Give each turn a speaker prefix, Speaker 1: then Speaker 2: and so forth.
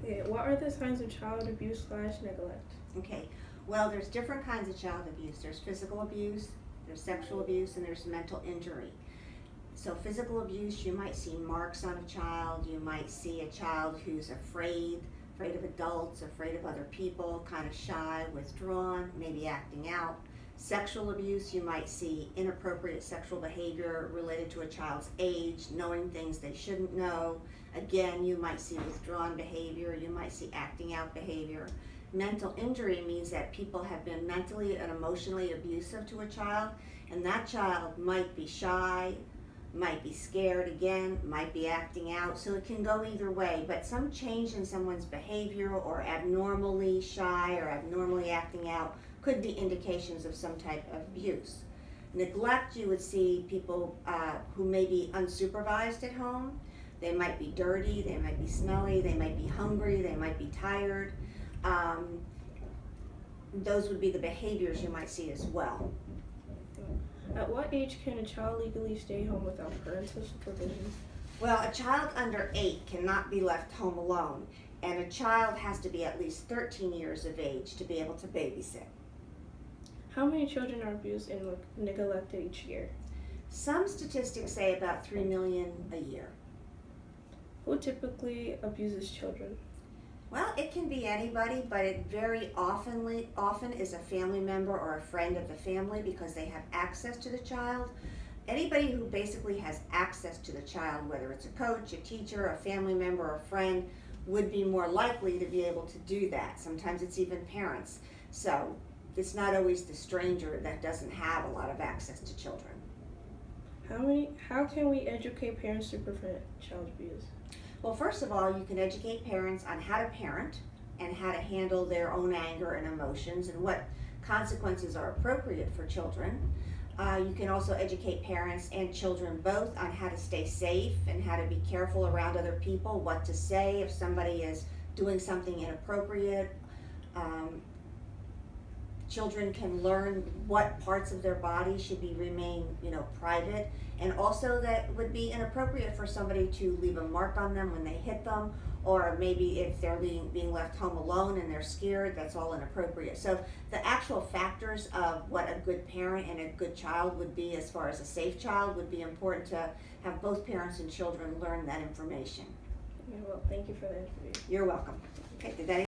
Speaker 1: Okay, what are the signs of child abuse slash neglect?
Speaker 2: Okay, well, there's different kinds of child abuse. There's physical abuse, there's sexual abuse, and there's mental injury. So physical abuse, you might see marks on a child, you might see a child who's afraid of adults, afraid of other people, kind of shy, withdrawn, maybe acting out. Sexual abuse, you might see inappropriate sexual behavior related to a child's age, knowing things they shouldn't know. Again, you might see withdrawn behavior, you might see acting out behavior. Mental injury means that people have been mentally and emotionally abusive to a child, and that child might be shy, might be scared again, might be acting out, so it can go either way. But some change in someone's behavior or abnormally shy or abnormally acting out could be indications of some type of abuse. Neglect, you would see people who may be unsupervised at home. They might be dirty, they might be smelly, they might be hungry, they might be tired. Those would be the behaviors you might see as well.
Speaker 1: At what age can a child legally stay home without parental supervision?
Speaker 2: Well, a child under 8 cannot be left home alone, and a child has to be at least 13 years of age to be able to babysit.
Speaker 1: How many children are abused and neglected each year?
Speaker 2: Some statistics say about 3 million a year.
Speaker 1: Who typically abuses children?
Speaker 2: Well, it can be anybody, but it very often is a family member or a friend of the family because they have access to the child. Anybody who basically has access to the child, whether it's a coach, a teacher, a family member, or a friend, would be more likely to be able to do that. Sometimes it's even parents. So it's not always the stranger that doesn't have a lot of access to children.
Speaker 1: How can we educate parents to prevent child abuse?
Speaker 2: Well, first of all, you can educate parents on how to parent and how to handle their own anger and emotions and what consequences are appropriate for children. You can also educate parents and children both on how to stay safe and how to be careful around other people, what to say if somebody is doing something inappropriate. Children can learn what parts of their body should remain, private, and also that would be inappropriate for somebody to leave a mark on them when they hit them, or maybe if they're being left home alone and they're scared, that's all inappropriate. So the actual factors of what a good parent and a good child would be as far as a safe child would be important to have both parents and children learn that information.
Speaker 1: Yeah, well, thank you for the interview.
Speaker 2: You're welcome. Okay, did that